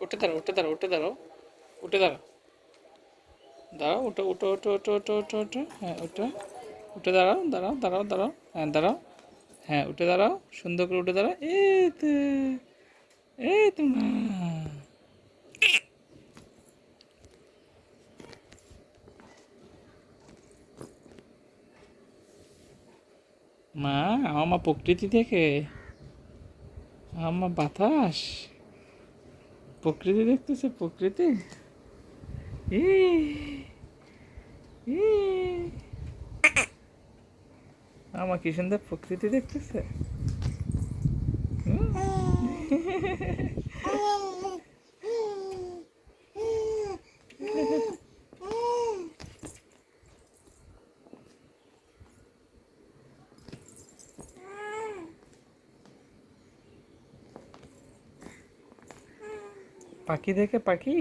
উঠে দাঁড়াও, উঠে দাঁড়াও, উঠে দাঁড়াও, উঠে দাঁড়াও, দাঁড়াও, উঠো, উঠো, উঠো, উঠো, উঠো, উঠো, উঠো, হ্যাঁ উঠো, উঠে দাঁড়াও, দাঁড়াও, দাঁড়াও, দাঁড়াও, হ্যাঁ দাঁড়াও, হ্যাঁ উঠে দাঁড়াও, সুন্দর করে উঠে দাঁড়াও, এই তো মা। মা, আমার মা প্রকৃতি থেকে, আমার মা বাতাস, প্রকৃতি দেখতেছে, প্রকৃতি, ই ই আমার কি সুন্দর প্রকৃতি দেখতেছে। হুম। পাখি দেখে, পাখি,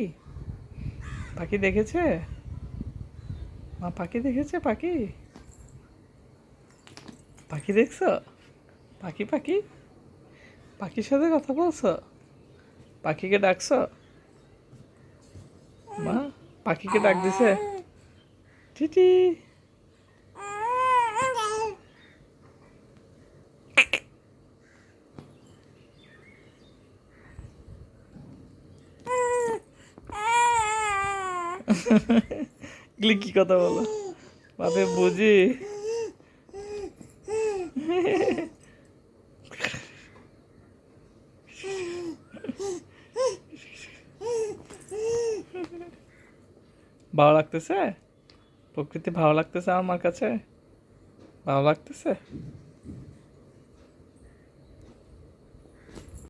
পাখি দেখেছে, মা পাখি দেখেছে, পাখি, পাখি দেখছো, পাখি, পাখি, পাখির সাথে কথা বলছো, পাখিকে ডাকছো, মা পাখিকে ডাক দিছে, টিটি, এগুলি কি কথা বলো, বাপে বুঝি। ভালো লাগতেছে, প্রকৃতি ভালো লাগতেছে আমার কাছে, ভালো লাগতেছে।